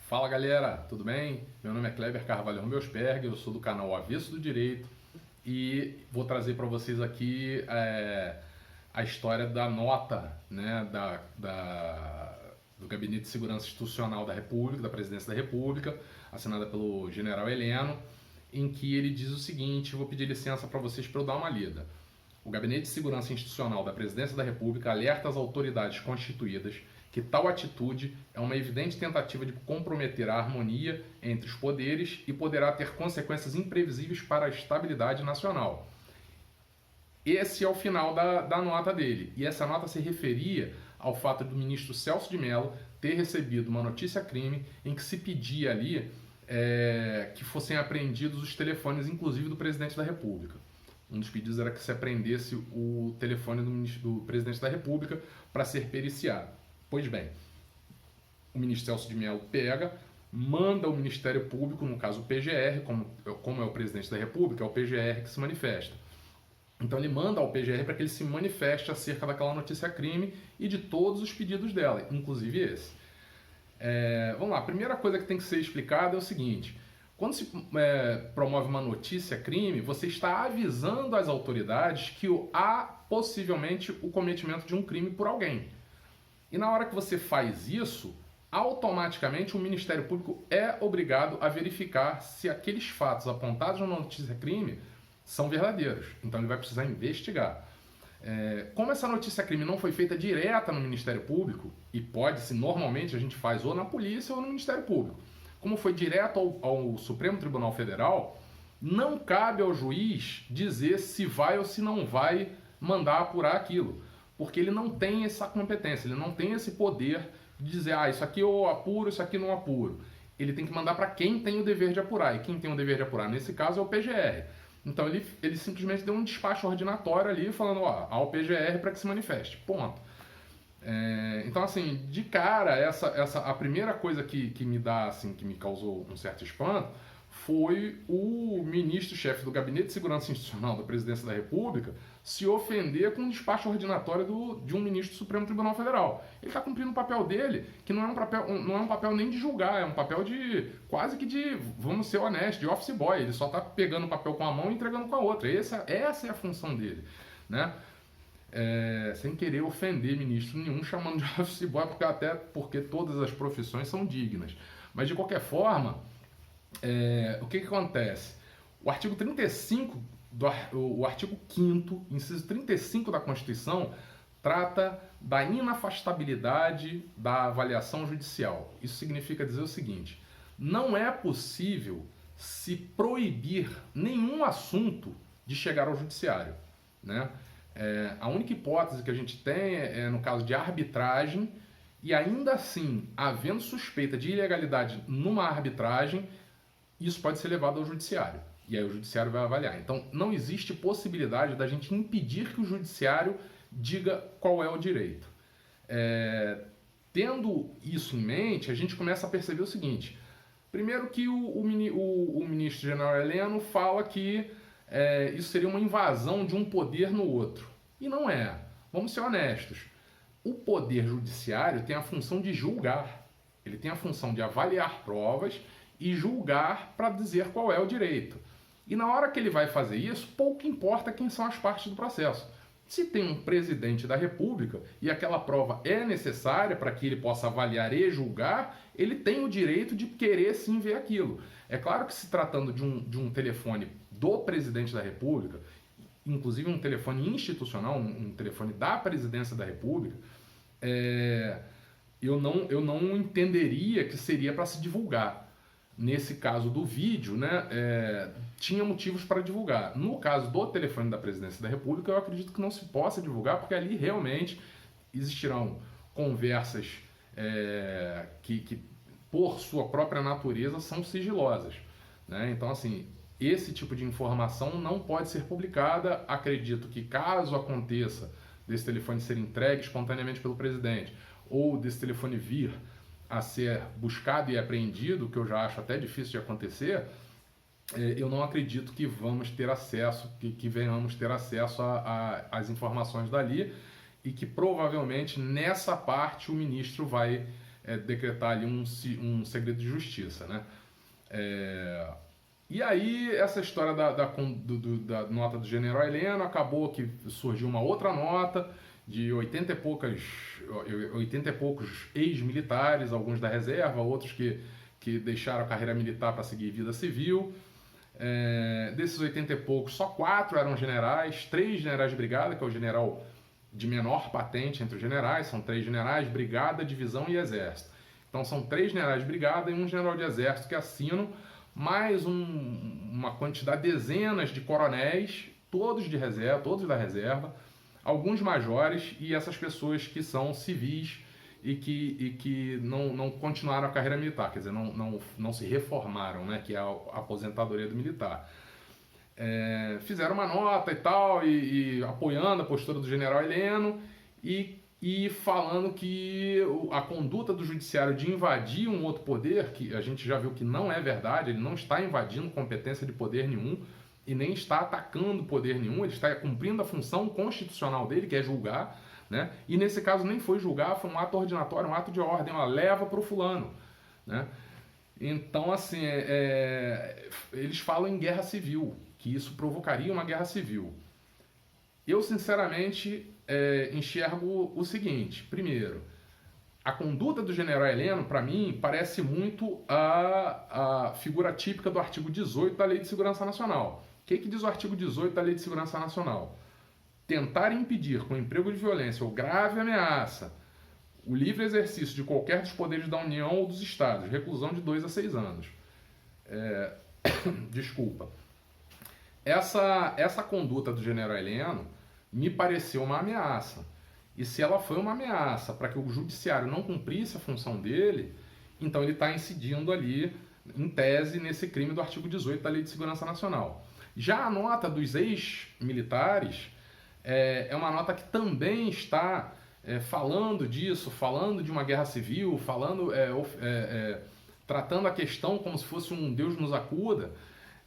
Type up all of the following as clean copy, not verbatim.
Fala galera, tudo bem? Meu nome é Kleber Carvalho Rombelsperg, eu sou do canal Avesso do Direito e vou trazer para vocês aqui a história da nota, né, do Gabinete de Segurança Institucional da República, da Presidência da República, assinada pelo General Heleno, em que ele diz o seguinte, vou pedir licença para vocês para eu dar uma lida. O Gabinete de Segurança Institucional da Presidência da República alerta as autoridades constituídas que tal atitude é uma evidente tentativa de comprometer a harmonia entre os poderes e poderá ter consequências imprevisíveis para a estabilidade nacional. Esse é o final da nota dele. E essa nota se referia ao fato do ministro Celso de Mello ter recebido uma notícia-crime em que se pedia ali que fossem apreendidos os telefones, inclusive do presidente da República. Um dos pedidos era que se apreendesse o telefone do presidente da República para ser periciado. Pois bem, o ministro Celso de Mello pega, manda o Ministério Público, no caso o PGR, como é o presidente da República, é o PGR que se manifesta. Então ele manda ao PGR para que ele se manifeste acerca daquela notícia-crime e de todos os pedidos dela, inclusive esse. Vamos lá, a primeira coisa que tem que ser explicada é o seguinte: quando se promove uma notícia-crime, você está avisando as autoridades que há possivelmente o cometimento de um crime por alguém. E na hora que você faz isso, automaticamente o Ministério Público é obrigado a verificar se aqueles fatos apontados na notícia-crime são verdadeiros. Então ele vai precisar investigar. Como essa notícia-crime não foi feita direta no Ministério Público, e pode-se, normalmente a gente faz ou na polícia ou no Ministério Público, como foi direto ao Supremo Tribunal Federal, não cabe ao juiz dizer se vai ou se não vai mandar apurar aquilo. Porque ele não tem essa competência, ele não tem esse poder de dizer, isso aqui eu apuro, isso aqui não apuro. Ele tem que mandar para quem tem o dever de apurar, e quem tem o dever de apurar, nesse caso, é o PGR. Então ele simplesmente deu um despacho ordinatório ali, falando, ao PGR para que se manifeste, ponto. Então, assim, de cara, a primeira coisa que me dá, assim, que me causou um certo espanto, foi o ministro-chefe do Gabinete de Segurança Institucional da Presidência da República se ofender com um despacho ordinatório de um ministro do Supremo Tribunal Federal. Ele está cumprindo o papel dele, que não é um papel nem de julgar, é um papel de, quase que de, vamos ser honestos, de office boy. Ele só está pegando o papel com a mão e entregando com a outra. Essa é a função dele, né? Sem querer ofender ministro nenhum, chamando de office boy, até porque todas as profissões são dignas. Mas, de qualquer forma, o que acontece? O artigo 35, o artigo 5º, inciso 35 da Constituição, trata da inafastabilidade da avaliação judicial. Isso significa dizer o seguinte: não é possível se proibir nenhum assunto de chegar ao judiciário, né? A única hipótese que a gente tem é no caso de arbitragem, e ainda assim, havendo suspeita de ilegalidade numa arbitragem, isso pode ser levado ao judiciário. E aí o judiciário vai avaliar. Então, não existe possibilidade da gente impedir que o judiciário diga qual é o direito. Tendo isso em mente, a gente começa a perceber o seguinte. Primeiro que o ministro general Heleno fala que isso seria uma invasão de um poder no outro. E não é. Vamos ser honestos. O poder judiciário tem a função de julgar. Ele tem a função de avaliar provas e julgar para dizer qual é o direito. E na hora que ele vai fazer isso, pouco importa quem são as partes do processo. Se tem um presidente da República e aquela prova é necessária para que ele possa avaliar e julgar, ele tem o direito de querer sim ver aquilo. É claro que, se tratando de um telefone do presidente da República, inclusive um telefone institucional, um telefone da presidência da República, eu não entenderia que seria para se divulgar. Nesse caso do vídeo, né, tinha motivos para divulgar. No caso do telefone da Presidência da República, eu acredito que não se possa divulgar, porque ali realmente existirão conversas que, por sua própria natureza, são sigilosas, né? Então, assim, esse tipo de informação não pode ser publicada. Acredito que, caso aconteça desse telefone ser entregue espontaneamente pelo presidente, ou desse telefone vir a ser buscado e apreendido, que eu já acho até difícil de acontecer, eu não acredito que vamos ter acesso, que venhamos ter acesso às informações dali, e que provavelmente nessa parte o ministro vai decretar ali um segredo de justiça, né? E aí, essa história da nota do general Heleno, acabou que surgiu uma outra nota de 80 e poucos ex-militares, alguns da reserva, outros que deixaram a carreira militar para seguir vida civil. Desses 80 e poucos, só 4 eram generais, 3 generais de brigada, que é o general de menor patente entre os generais, são 3 generais, brigada, divisão e exército. Então são 3 generais de brigada e um general de exército que assinam, mais uma quantidade, dezenas de coronéis, todos de reserva, todos da reserva, alguns majores e essas pessoas que são civis e que não continuaram a carreira militar, quer dizer, não se reformaram, né, que é a aposentadoria do militar. Fizeram uma nota e tal, e apoiando a postura do general Heleno e falando que a conduta do judiciário de invadir um outro poder, que a gente já viu que não é verdade, ele não está invadindo competência de poder nenhum e nem está atacando poder nenhum, ele está cumprindo a função constitucional dele, que é julgar, né? E nesse caso nem foi julgar, foi um ato ordinatório, um ato de ordem, uma leva para o fulano, né? Então, assim, eles falam em guerra civil, que isso provocaria uma guerra civil. Eu, sinceramente, enxergo o seguinte: primeiro, a conduta do general Heleno, para mim, parece muito a figura típica do artigo 18 da Lei de Segurança Nacional. O que diz o artigo 18 da Lei de Segurança Nacional? Tentar impedir com emprego de violência ou grave ameaça o livre exercício de qualquer dos poderes da União ou dos Estados, reclusão de 2 a 6 anos. Desculpa. Essa conduta do general Heleno me pareceu uma ameaça. E se ela foi uma ameaça para que o judiciário não cumprisse a função dele, então ele está incidindo ali, em tese, nesse crime do artigo 18 da Lei de Segurança Nacional. Já a nota dos ex-militares é uma nota que também está falando disso, falando de uma guerra civil, tratando a questão como se fosse um Deus nos acuda,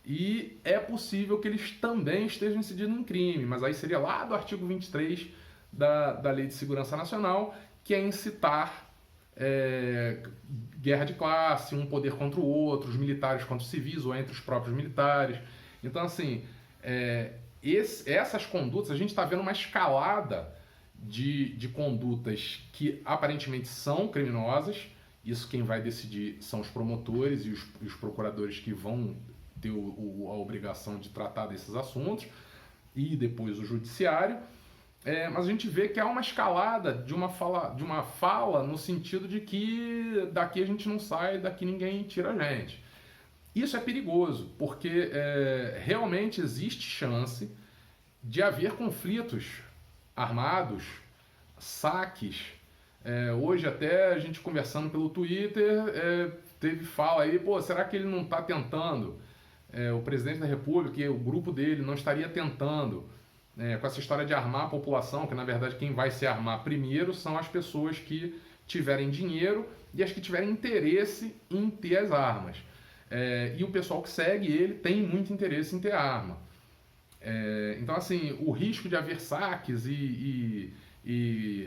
e é possível que eles também estejam incidindo em crime, mas aí seria lá do artigo 23 da Lei de Segurança Nacional, que é incitar guerra de classe, um poder contra o outro, os militares contra os civis ou entre os próprios militares. Então, assim, essas condutas, a gente está vendo uma escalada de condutas que aparentemente são criminosas. Isso quem vai decidir são os promotores e os procuradores que vão ter a obrigação de tratar desses assuntos, e depois o judiciário. Mas a gente vê que há uma escalada de uma fala no sentido de que daqui a gente não sai, daqui ninguém tira a gente. Isso é perigoso, porque realmente existe chance de haver conflitos armados, saques. Hoje até a gente conversando pelo Twitter, teve fala aí, será que ele não está tentando? O presidente da República e o grupo dele não estaria tentando, com essa história de armar a população, que na verdade quem vai se armar primeiro são as pessoas que tiverem dinheiro e as que tiverem interesse em ter as armas. E o pessoal que segue ele tem muito interesse em ter arma. Então, assim, o risco de haver saques e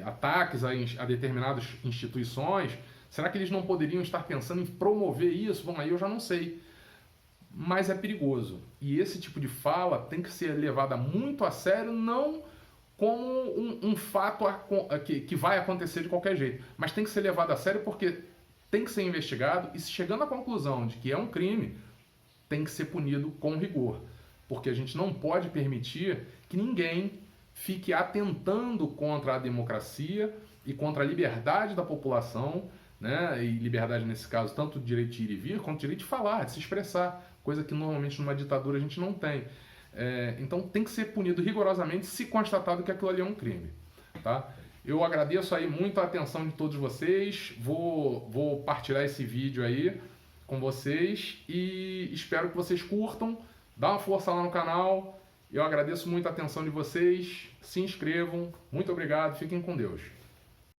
ataques a determinadas instituições, será que eles não poderiam estar pensando em promover isso? Bom, aí eu já não sei. Mas é perigoso. E esse tipo de fala tem que ser levada muito a sério, não como um fato que vai acontecer de qualquer jeito, mas tem que ser levado a sério porque tem que ser investigado, e se chegando à conclusão de que é um crime, tem que ser punido com rigor. Porque a gente não pode permitir que ninguém fique atentando contra a democracia e contra a liberdade da população, né? E liberdade nesse caso, tanto o direito de ir e vir, quanto o direito de falar, de se expressar, coisa que normalmente numa ditadura a gente não tem. Então tem que ser punido rigorosamente se constatado que aquilo ali é um crime. Tá? Eu agradeço aí muito a atenção de todos vocês, vou partilhar esse vídeo aí com vocês e espero que vocês curtam, dá uma força lá no canal. Eu agradeço muito a atenção de vocês, se inscrevam, muito obrigado, fiquem com Deus.